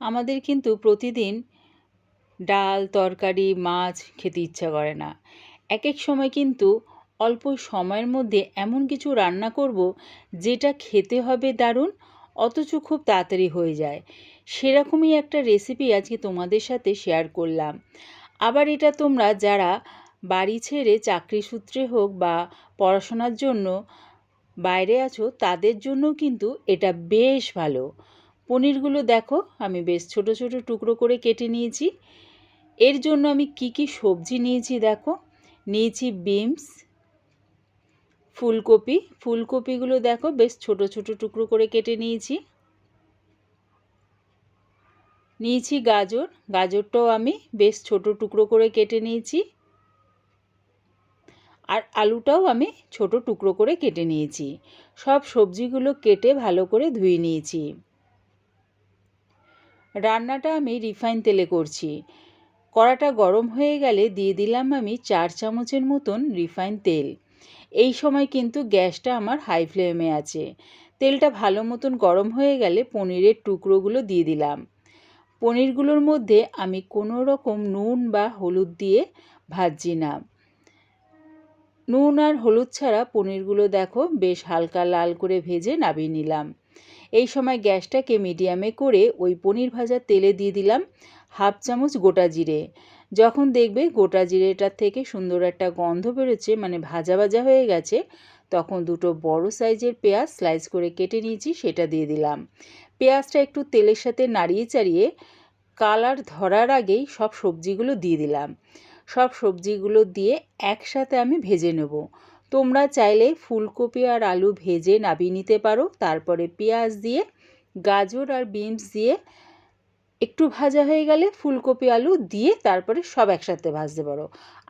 আমাদের কিন্তু প্রতিদিন ডাল তরকারি মাছ খেতে ইচ্ছা করে না। এক এক সময় কিন্তু অল্প সময়ের মধ্যে এমন কিছু রান্না করব যেটা খেতে হবে দারুণ, অথচ খুব তাড়াতাড়ি হয়ে যায়। সেরকমই একটা রেসিপি আজকে তোমাদের সাথে শেয়ার করলাম। আবার এটা তোমরা যারা বাড়ি ছেড়ে চাকরি সূত্রে হোক বা পড়াশোনার জন্য বাইরে আছো তাদের জন্য কিন্তু এটা বেশ ভালো। পনিরগুলো দেখো আমি বেশ ছোট ছোট টুকরো করে কেটে নিয়েছি। এর জন্য আমি কি কি সবজি নিয়েছি দেখো। নিয়েছি বিনস, ফুলকপিগুলো দেখো বেশ ছোট ছোট টুকরো করে কেটে নিয়েছি। নিয়েছি গাজরটাও আমি বেশ ছোট টুকরো করে কেটে নিয়েছি। আর আলুটাও আমি ছোট টুকরো করে কেটে নিয়েছি। সব সবজিগুলো কেটে ভালো করে ধুয়ে নিয়েছি। রান্নাটা আমি রিফাইন তেলে করছি। কড়াটা গরম হয়ে গেলে দিয়ে দিলাম আমি 4 চামচের মতন রিফাইন তেল। এই সময় কিন্তু গ্যাসটা আমার হাই ফ্লেমে আছে। তেলটা ভালো মতন গরম হয়ে গেলে পনিরের টুকরোগুলো দিয়ে দিলাম। পনিরগুলোর মধ্যে আমি কোনো রকম নুন বা হলুদ দিয়ে ভাজছি না। নুন আর হলুদ ছাড়া পনিরগুলো দেখো বেশ হালকা লাল করে ভেজে নামিয়ে নিলাম। এই সময় গ্যাসটাকে মিডিয়ামে করে ওই পনির ভাজার তেলে দিয়ে দিলাম 1/2 চামচ গোটা জিরে। যখন দেখবে গোটা জিরেটার থেকে সুন্দর একটা গন্ধ বেরোচ্ছে, মানে ভাজা ভাজা হয়ে গেছে, তখন দুটো বড় সাইজের পেঁয়াজ স্লাইস করে কেটে নিয়েছি সেটা দিয়ে দিলাম। পেঁয়াজটা একটু তেলের সাথে নাড়িয়ে চাড়িয়ে কালার ধরার আগেই সব সবজিগুলো দিয়ে দিলাম। সব সবজিগুলো দিয়ে একসাথে আমি ভেজে নেব। তোমরা চাইলে ফুলকপি আর আলু ভেজে নামিয়ে নিতে পারো। তারপরে পেঁয়াজ দিয়ে গাজর আর বিনস দিয়ে একটু ভাজা হয়ে গেলে ফুলকপি আলু দিয়ে তারপরে সব একসাথে ভাজতে পারো।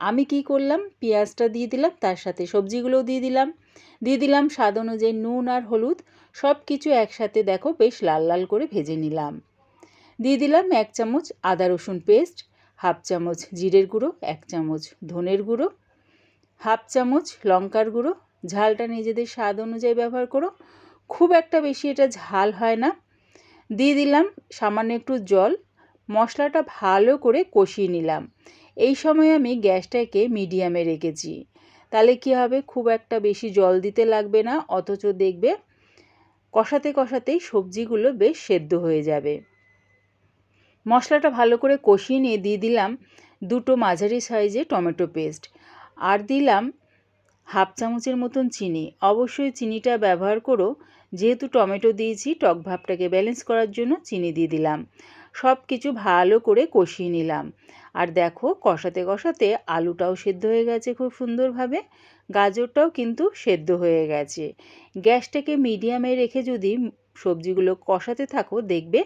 আমি কি করলাম, পেঁয়াজটা দিয়ে দিলাম, তার সাথে সবজিগুলোও দিয়ে দিলাম স্বাদ অনুযায়ী নুন আর হলুদ। সব কিছু একসাথে দেখো বেশ লাল লাল করে ভেজে নিলাম। দিয়ে দিলাম 1 চামচ আদা রসুন পেস্ট, 1/2 চামচ জিরের গুঁড়ো, 1 চামচ ধনের গুঁড়ো, 1/2 চামচ লঙ্কার গুঁড়ো। ঝালটা নিজেদের স্বাদ অনুযায়ী ব্যবহার করো, খুব একটা বেশি এটা ঝাল হয় না। দিয়ে দিলাম সামান্য একটু জল। মশলাটা ভালো করে কষিয়ে নিলাম। এই সময় আমি গ্যাসটাকে মিডিয়ামে রেখেছি। তাহলে কি হবে, খুব একটা বেশি জল দিতে লাগবে না, অথচ দেখবে কষাতে কষাতেই সবজিগুলো বেশ সেদ্ধ হয়ে যাবে। মশলাটা ভালো করে কষিয়ে নিয়ে দিয়ে দিলাম দুটো মাঝারি সাইজে টমেটো পেস্ট, আর দিলাম 1/2 চামচের মতন চিনি। অবশ্যই চিনিটা ব্যবহার করো, যেহেতু টমেটো দিয়েছি টক ভাবটাকে ব্যালেন্স করার জন্য চিনি দিয়ে দিলাম। সব কিছু ভালো করে কষিয়ে নিলাম। আর দেখো কষাতে কষাতে আলুটাও সেদ্ধ হয়ে গেছে খুব সুন্দরভাবে, গাজরটাও কিন্তু সেদ্ধ হয়ে গেছে। গ্যাসটাকে মিডিয়ামে রেখে যদি সবজিগুলো কষাতে থাকো দেখবে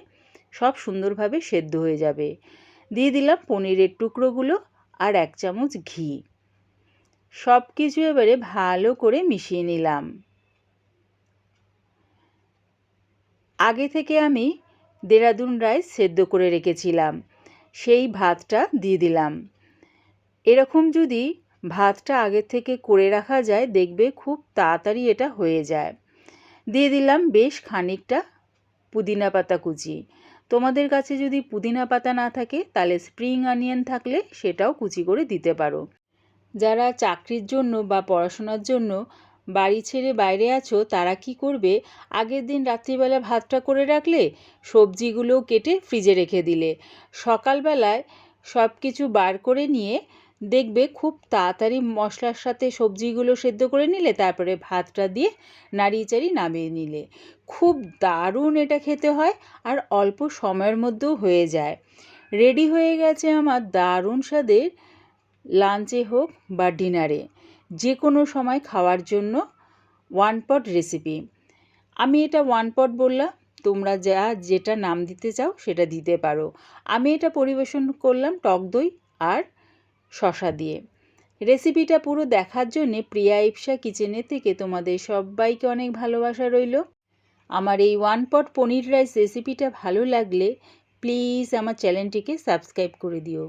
সব সুন্দরভাবে সেদ্ধ হয়ে যাবে। দিয়ে দিলাম পনিরের টুকরোগুলো আর 1 চামচ ঘি। সব কিছু এবারে ভালো করে মিশিয়ে নিলাম। আগে থেকে আমি দেরাদুন রাইস সেদ্ধ করে রেখেছিলাম, সেই ভাতটা দিয়ে দিলাম। এরকম যদি ভাতটা আগে থেকে করে রাখা যায় দেখবে খুব তাড়াতাড়ি এটা হয়ে যায়। দিয়ে দিলাম বেশ খানিকটা পুদিনা পাতা কুচি। তোমাদের কাছে যদি পুদিনা পাতা না থাকে তাহলে স্প্রিং অনিয়ন থাকলে সেটাও কুচি করে দিতে পারো। যারা চাকরির জন্য বা পড়াশোনার জন্য বাড়ি ছেড়ে বাইরে আছো তারা কি করবে, আগের দিন রাত্রিবেলা ভাতটা করে রাখলে, সবজিগুলো কেটে ফ্রিজে রেখে দিলে, সকালবেলায় সব কিছু বার করে নিয়ে দেখবে খুব তাড়াতাড়ি মশলার সাথে সবজিগুলো সেদ্ধ করে নিলে, তারপরে ভাতটা দিয়ে নাড়িয়ে চাড়িয়ে নামিয়ে নিলে। খুব দারুণ এটা খেতে হয় আর অল্প সময়ের মধ্যেও হয়ে যায়। রেডি হয়ে গেছে আমার দারুণ স্বাদের লাঞ্চে হোক বা ডিনারে যে কোনো সময় খাওয়ার জন্য ওয়ান পট রেসিপি। আমি এটা ওয়ান পট বললাম, তোমরা যেটা নাম দিতে চাও সেটা দিতে পারো। আমি এটা পরিবেশন করলাম টক দই আর শসা দিয়ে। রেসিপিটা পুরো দেখার জন্যে প্রিয়া ইপসা কিচেনে থেকে তোমাদের সবাইকে অনেক ভালোবাসা রইল। আমার এই ওয়ান পট পনির রাইস রেসিপিটা ভালো লাগলে প্লিজ আমার চ্যানেলটিকে সাবস্ক্রাইব করে দিও।